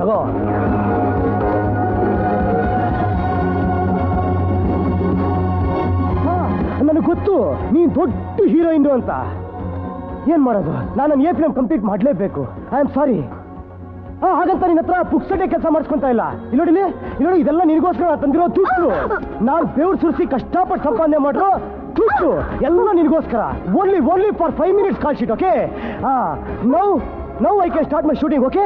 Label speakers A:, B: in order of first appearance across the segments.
A: ತಗೋ. ನನಗೆ ಗೊತ್ತು ನೀನ್ ದೊಡ್ಡ ಹೀರೋಯಿನ್ ಅಂತ. ಏನ್ ಮಾಡೋದು, ನಾನು ನನ್ನ ಎ ಫಿಲಂ ಕಂಪ್ಲೀಟ್ ಮಾಡಲೇಬೇಕು. I am sorry. ಹಾಗಂತ ನಿನ್ನ ಹತ್ರ ಪುಕ್ಸಟೆ ಕೆಲಸ ಮಾಡಿಸ್ಕೊಂತ ಇಲ್ಲ. ಇಲ್ಲಿ ನೋಡಿ ಇದೆಲ್ಲ ನಿನಗೋಸ್ಕರ ತಂದಿರೋ ತುಟ್ಟು. ನಾನು ಬೆವ್ರು ಸುರಿಸಿ ಕಷ್ಟಪಟ್ಟು ಸಂಪಾದನೆ ಮಾಡ್ರು ತುಟ್ಟು ಎಲ್ಲ ನಿನಗೋಸ್ಕರ. Only for 5 minutes call sheet. Okay, now I can start my shooting. Okay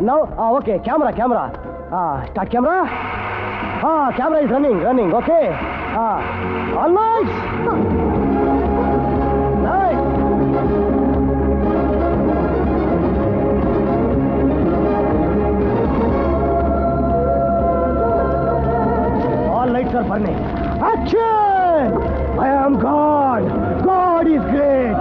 A: now okay. Camera start. Camera is running. Okay, all lights. Lights are burning. Action! I am God. God is great.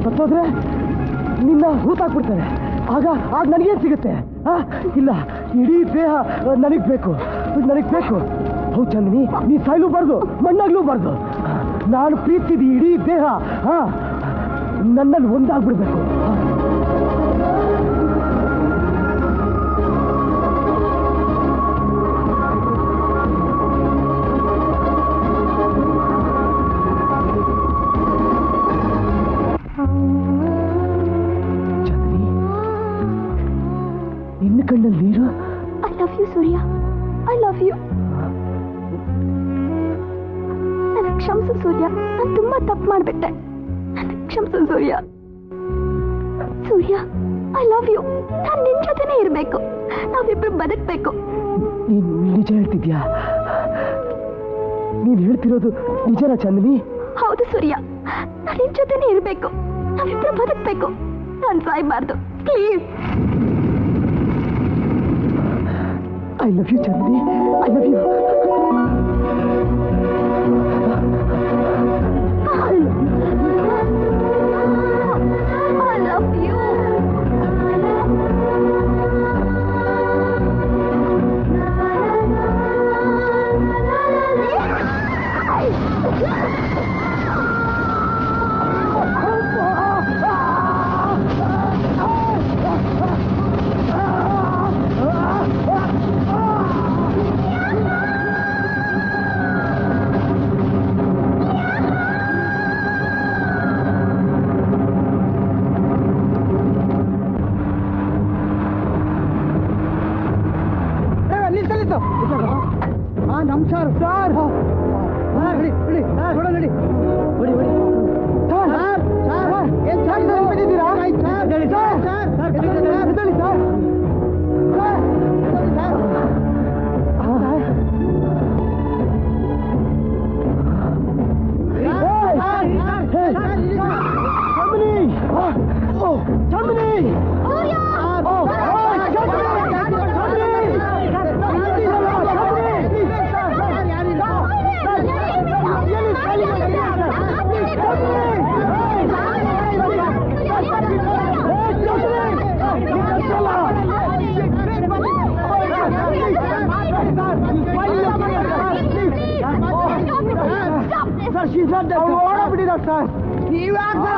A: ಸತ್ತೋದ್ರೆ ನಿನ್ನ ಹೂತಾಕ್ಬಿಡ್ತಾರೆ. ಆಗ ನನಗೇನು ಸಿಗುತ್ತೆ? ಇಲ್ಲ, ಇಡೀ ದೇಹ ನನಗೆ ಬೇಕು. ಹೌದು ಚಂದಿನಿ, ನೀ ಸಾಯ್ಲೂಬಾರ್ದು, ಮಣ್ಣಾಗ್ಲೂಬಾರ್ದು. ನಾನು ಪ್ರೀತಿಸಿದ ಇಡೀ ದೇಹ ನನ್ನಲ್ಲಿ ಒಂದಾಗ್ಬಿಡ್ಬೇಕು. ಕಣ್ಣಲ್ಲಿ ನೀರು.
B: I love you Surya, I love you. ನನಗೆ ಕ್ಷಮಿಸು ಸೂರ್ಯ, ನಾನು ತುಂಬಾ ತಪ್ಪು ಮಾಡ್ಬಿಟ್ಟೆ. ನನಗೆ ಕ್ಷಮಿಸು ಸೂರ್ಯ. I love you. ನಾನು ನಿನ್ ಜೊತೆನೇ ಇರಬೇಕು, ನಾವಿಬ್ರು ಬದುಕಬೇಕು.
A: ನೀನು ನಿಜ ಹೇಳ್ತಿದ್ಯಾ? ನೀನು ಹೇಳ್ತಿರೋದು ನಿಜನಾ ಚಂದಿನಿ?
B: ಹೌದು ಸೂರ್ಯ, ನಾನು ನಿನ್ ಜೊತೆನೇ ಇರಬೇಕು, ನಾವಿಬ್ರು ಬದುಕಬೇಕು. ನಾನು ಸಾಯ್ಬಾರ್ದು, please.
A: I love you, Chandni. I love you. I love you.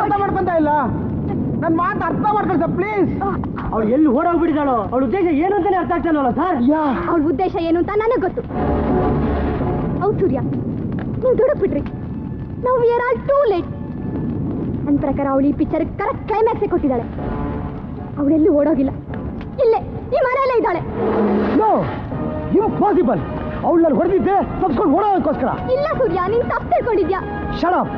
C: ಅರ್ಥ ಮಾಡ್ಕೊಂತ ಇಲ್ಲ. ನನ್ನ ಮಾತು ಅರ್ಥ ಮಾಡ್ಕೊಳ್ಳಿ ಸರ್ ಪ್ಲೀಸ್.
A: ಅವಳು ಎಲ್ಲಿ ಓಡೋಗ್ಬಿಟ್ಟಿದ್ದಾಳೋ, ಅವಳ ಉದ್ದೇಶ ಏನು ಅಂತಾನೆ ಅರ್ಥ ಆಗ್ತಾನಲ್ಲ ಸರ್.
B: ಅವಳ ಉದ್ದೇಶ ಏನು ಅಂತ ನನಗೆ ಗೊತ್ತು. ಹೌದು ಸೂರ್ಯ, ನೀವು ದುಡುಕ್ ಬಿಡ್ರಿ. ನಾವು we are all too late. ನನ್ನ ಪ್ರಕಾರ ಅವಳು ಈ ಪಿಕ್ಚರ್ ಕರೆಕ್ಟ್ ಕ್ಲೈಮ್ಯಾಕ್ಸೇ ಕೊಟ್ಟಿದ್ದಾಳೆ. ಅವಳೆಲ್ಲೂ ಓಡೋಗಿಲ್ಲ, ಇಲ್ಲೇ ಈ ಮನೆಯಲ್ಲೇ ಇದ್ದಾಳೆ.
A: No, impossible. ಅವಳು ನಾನು ಹೊಡೆದಿದ್ದೆ ತಪ್ಪಿಸ್ಕೊಂಡು ಓಡೋದಕ್ಕೋಸ್ಕರ.
B: ಇಲ್ಲ ಸೂರ್ಯ, ನೀನ್ ತಪ್ಪು ತಿಳ್ಕೊಂಡಿದ್ಯಾ.
A: Shut up.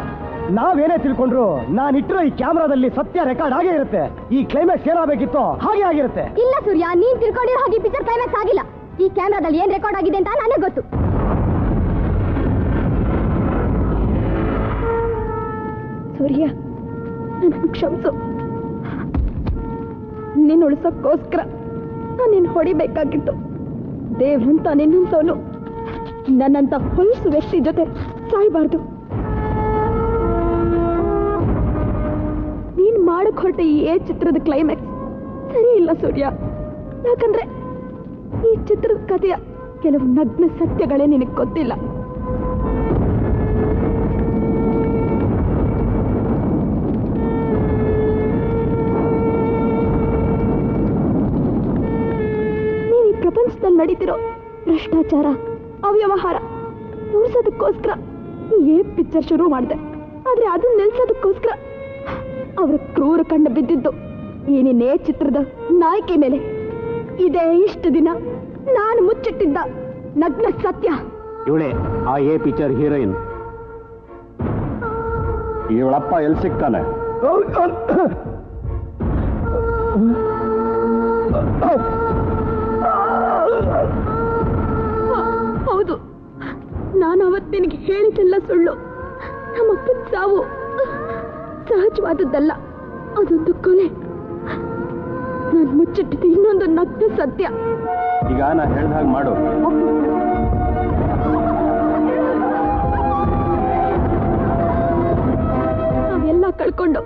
A: ನಾವೇನೇ ತಿಳ್ಕೊಂಡ್ರು ನಾನಿಟ್ಟಿರೋ ಈ ಕ್ಯಾಮ್ರಾದಲ್ಲಿ ಸತ್ಯ ರೆಕಾರ್ಡ್ ಆಗೇ ಇರುತ್ತೆ. ಈ ಕ್ಲೈಮ್ಯಾಕ್ಸ್ ಏನಾಗಬೇಕಿತ್ತೋ ಹಾಗೆ ಆಗಿರುತ್ತೆ.
B: ಇಲ್ಲ ಸೂರ್ಯ, ನೀನ್ ತಿಳ್ಕೊಂಡಿರೋ ಹಾಗೆ ಈ ಪಿಕ್ಚರ್ ಕ್ಲೈಮ್ಯಾಕ್ಸ್ ಆಗಿಲ್ಲ. ಈ ಕ್ಯಾಮ್ರಾದಲ್ಲಿ ಏನ್ ರೆಕಾರ್ಡ್ ಆಗಿದೆ ಅಂತ ನನಗೆ ಗೊತ್ತು. ಸೂರ್ಯ, ನನ್ನ ಕ್ಷಮಿಸು. ನೀನ್ ಉಳಿಸೋಕ್ಕೋಸ್ಕರ ನಾನು ನಿನ್ ಹೊಡಿಬೇಕಾಗಿತ್ತು. ದೇವ್ರಂತ ನಿನ್ನಂತವನು ನನ್ನಂತ ಹೊಲಸು ವ್ಯಕ್ತಿ ಜೊತೆ ಸಾಯ್ಬಾರ್ದು. ನೀನ್ ಮಾಡಕ್ ಹೊರಟ ಈ ಚಿತ್ರದ ಕ್ಲೈಮ್ಯಾಕ್ಸ್ ಸರಿ ಇಲ್ಲ ಸೂರ್ಯ. ಯಾಕಂದ್ರೆ ಈ ಚಿತ್ರದ ಕಥೆಯ ಕೆಲವು ನಗ್ನ ಸತ್ಯಗಳೇ ನಿನಗೆ ಗೊತ್ತಿಲ್ಲ. ನೀನ್ ಈ ಪ್ರಪಂಚದಲ್ಲಿ ನಡೀತಿರೋ ಭ್ರಷ್ಟಾಚಾರ, ಅವ್ಯವಹಾರ ತೋರ್ಸೋದಕ್ಕೋಸ್ಕರ ಈ ಪಿಕ್ಚರ್ ಶುರು ಮಾಡಿದೆ. ಆದ್ರೆ ಅದನ್ನ ನಿಲ್ಸೋದಕ್ಕೋಸ್ಕರ ಅವರ ಕ್ರೂರ ಕಂಡು ಬಿದ್ದಿದ್ದು ಈ ನಿನ್ನೆ ಚಿತ್ರದ ನಾಯಕಿ ಮೇಲೆ. ಇದೇ ಇಷ್ಟು ದಿನ ನಾನು ಮುಚ್ಚಿಟ್ಟಿದ್ದ ನಗ್ನ ಸತ್ಯ.
D: ಇವಳೆ ಆ ಪಿಕ್ಚರ್ ಹೀರೋಯಿನ್. ಇವಳಪ್ಪ ಎಲ್ಲಿ ಸಿಗ್ತಾನೆ?
B: ಹೌದು, ನಾನು ಅವತ್ತು ನಿನಗೆ ಹೇಳಿದ್ದೆಲ್ಲ ಸುಳ್ಳು. ನಮ್ಮಪ್ಪನ ಸಾವು ಸಹಜವಾದದ್ದಲ್ಲ, ಅದೊಂದು ಕೊಲೆ. ನಾನು ಮುಚ್ಚಿಟ್ಟಿದ್ದ ಇನ್ನೊಂದು ನಗ್ನ ಸತ್ಯ.
D: ಈಗ ನಾ ಹೇಳ್ದ ಹಾಗೆ ಮಾಡು.
B: ನಾವೆಲ್ಲ ಕಳ್ಕೊಂಡು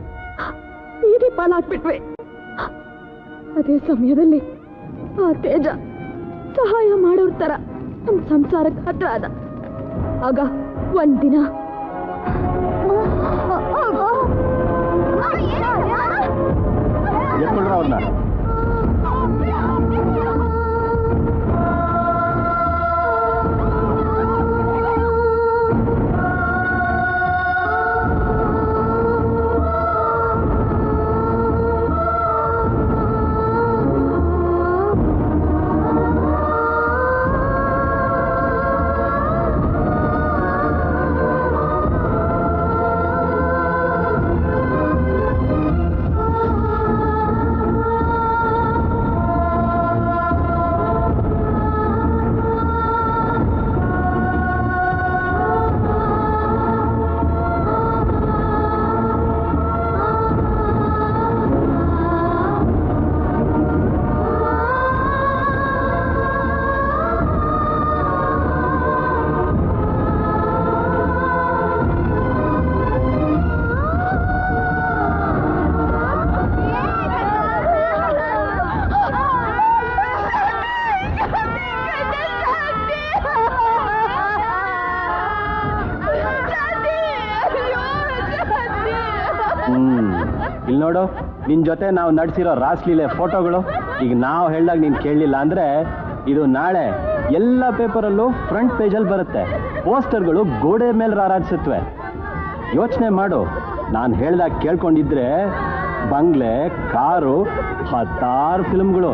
B: ಬೀದಿ ಪಾಲಾಗ್ಬಿಟ್ವಿ. ಅದೇ ಸಮಯದಲ್ಲಿ ಆ ತೇಜ ಸಹಾಯ ಮಾಡೋರ್ ತರ ನಮ್ಮ ಸಂಸಾರಕ್ಕೆ ಹತ್ರ ಆದ. ಆಗ ಒಂದಿನ
D: ಎತ್ಕೊಳ್ರ ಅವ್ರನ್ನ. ಇಲ್ಲಿ ನೋಡು, ನಿನ್ ಜೊತೆ ನಾವು ನಡೆಸಿರೋ ರಾಸ್ಲೀಲೆ ಫೋಟೋಗಳು ಈಗ ನಾವು ಹೇಳ್ದಾಗ ನೀನ್ ಕೇಳಲಿಲ್ಲ ಅಂದ್ರೆ ಇದು ನಾಳೆ ಎಲ್ಲ ಪೇಪರಲ್ಲೂ ಫ್ರಂಟ್ ಪೇಜಲ್ಲಿ ಬರುತ್ತೆ. ಪೋಸ್ಟರ್ಗಳು ಗೋಡೆ ಮೇಲೆ ರಾರಾಜಿಸುತ್ತವೆ. ಯೋಚನೆ ಮಾಡು, ನಾನು ಹೇಳ್ದಾಗ ಕೇಳ್ಕೊಂಡಿದ್ರೆ ಬಂಗ್ಲೆ, ಕಾರು, 10 ಫಿಲ್ಮ್ಗಳು.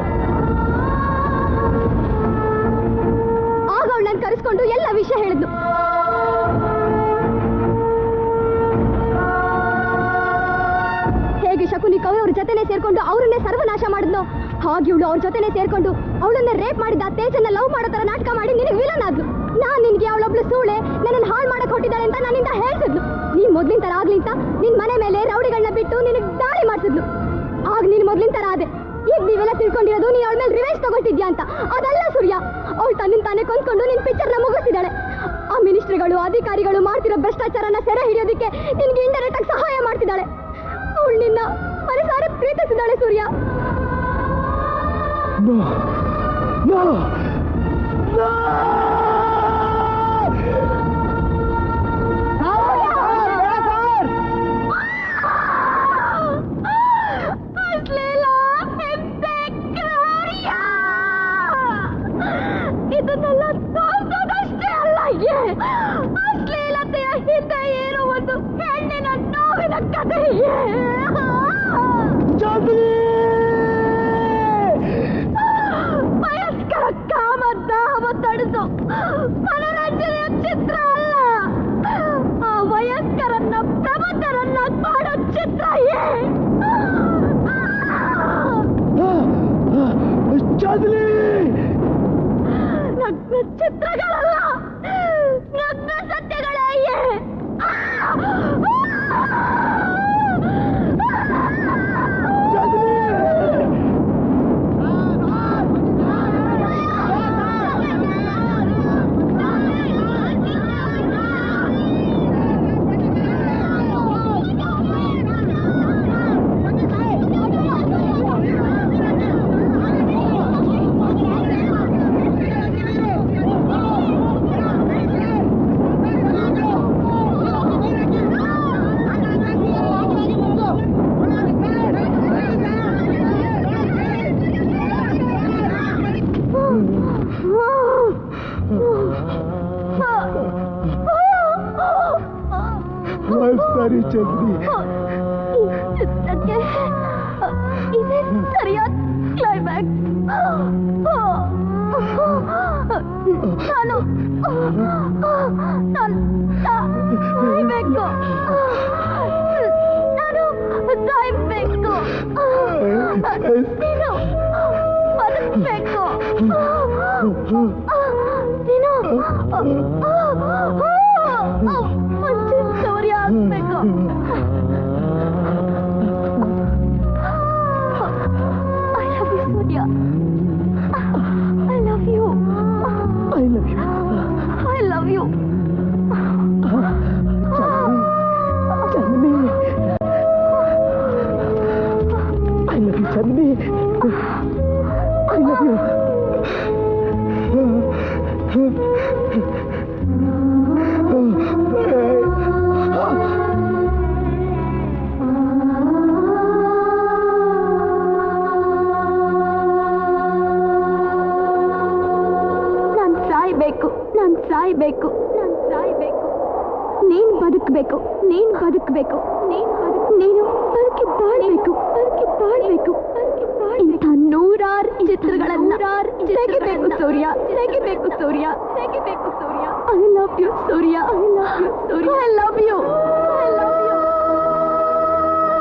B: ಆಗ ಅವಳನ್ನ ಕರೆಸ್ಕೊಂಡು ಎಲ್ಲ ವಿಷಯ ಹೇಳಿದ್ಲು. ಹೇಗೆ ಶಕುನಿ ಕೌರವ್ರ ಜೊತೆನೆ ಸೇರ್ಕೊಂಡು ಅವರನ್ನೇ ಸರ್ವನಾಶ ಮಾಡಿದ್ನೋ ಹಾಗೆ ಇವಳು ಅವ್ರ ಜೊತೆನೆ ಸೇರ್ಕೊಂಡು ಅವಳನ್ನ ರೇಪ್ ಮಾಡಿದ ತೇಜನ್ನ ಲವ್ ಮಾಡೋ ತರ ನಾಟಕ ಮಾಡಿ ನಿನಗೆ ವಿಲನ್ ಆದ್ಲು. ನಾನ್ ನಿನ್ಗೆ ಅವಳೊಬ್ಳು ಸೂಳೆ ನನ್ನನ್ನು ಹಾಳು ಮಾಡಕ್ ಹೊಟ್ಟಿದ್ದಾಳೆ ಅಂತ ನನ್ನಿಂದ ಹೇಳ್ಸಿದ್ಲು. ನೀನ್ ಮೊದ್ಲಿನ ತರ ಆಗ್ಲಿ ಅಂತ ನಿನ್ ಮನೆ ಮೇಲೆ ರೌಡಿಗಳನ್ನ ಬಿಟ್ಟು ನಿನಗೆ ದಾಳಿ ಮಾಡ್ಸಿದ್ಲು. ಆಗ ನೀನ್ ಮೊದ್ಲಿನ ತರ ಆದೆ. ಈಗ ನೀವೆಲ್ಲ ತಿಳ್ಕೊಂಡಿರೋದು ನೀ ಅವಳ ಮೇಲೆ ರಿವೆಂಜ್ ತಗೊಳ್ತಿದ್ಯಾ ಅಂತ. ಅದಲ್ಲ ಸೂರ್ಯ, ಅವಳು ತನ್ನಿಂದ ತಾನೇ ಕೊಂದ್ಕೊಂಡು ನಿನ್ ಪಿಕ್ಚರ್ನ ಮುಗಿಸಿದಾಳೆ. ಆ ಮಿನಿಸ್ಟ್ರಿಗಳು, ಅಧಿಕಾರಿಗಳು ಮಾಡ್ತಿರೋ ಭ್ರಷ್ಟಾಚಾರನ ಸೆರೆ ಹಿಡಿಯೋದಕ್ಕೆ ನಿನ್ಗೆ ಇಂಡೈರೆಕ್ಟ್ ಆಗಿ ಸಹಾಯ ಮಾಡ್ತಿದ್ದಾಳೆ. ಅವಳು ನಿನ್ನ ಮನಸಾರೆ ಪ್ರೀತಿಸಿದಾಳೆ ಸೂರ್ಯ.
A: No! No! No!
B: ಇದನ್ನೆಲ್ಲ ತೋರಿಸೋದಷ್ಟೇ ಅಲ್ಲ, ಅಶ್ಲೀಲತೆಯ ಹಿಂದೆ ಏನೋ ಒಂದು ಹೆಣ್ಣಿನ ನೋವಿನ ನನ್ನ ಕಥೆ ವಯಸ್ಕರ ಕಾಮದಾಹ ತಡಿಸು ಮನರಂಜನೆಯ ಚಿತ್ರ ಅಲ್ಲ, ಆ ವಯಸ್ಕರನ್ನ ಪ್ರಬುದ್ಧರನ್ನ ಮಾಡೋ ಚಿತ್ರ ನಗ್ನ ಚಿತ್ರಗಳಲ್ಲ, ನಗ್ನ ಸತ್ಯಗಳೇ
A: ಸರಿ ಚಂದ್ರಿ,
B: ಚಿತ್ರಕ್ಕೆ ಇದೇ ಸರಿಯಾದ ಕ್ಲೈಮ್ಯಾಕ್ಸ್. ನಾನು ಸಾಯ್ಬೇಕು, ನಾನು ಸಾಯ್ಬೇಕು, ನೀನು ಬದುಕಬೇಕು, ನೀನು ಮುಂಚೆ ಸೌರ್ಯ ಆಗ್ಬೇಕು. I love you, Surya. I love you.
A: I love you.
B: I love you.
A: Chandni. I love you, Chandni. I love you.
B: ನಾನ್ ಸಾಯ್ಬೇಕು, ನೀನ್ ಬದುಕಬೇಕು, ನೀನು ಬದುಕಿ ಬಾಳ್ಬೇಕು. ಇಂಥ ನೂರಾರು ಚಿತ್ರಗಳನ್ನ ತೆಗಿಬೇಕು ಸೂರ್ಯ. I love you, Surya. I love you.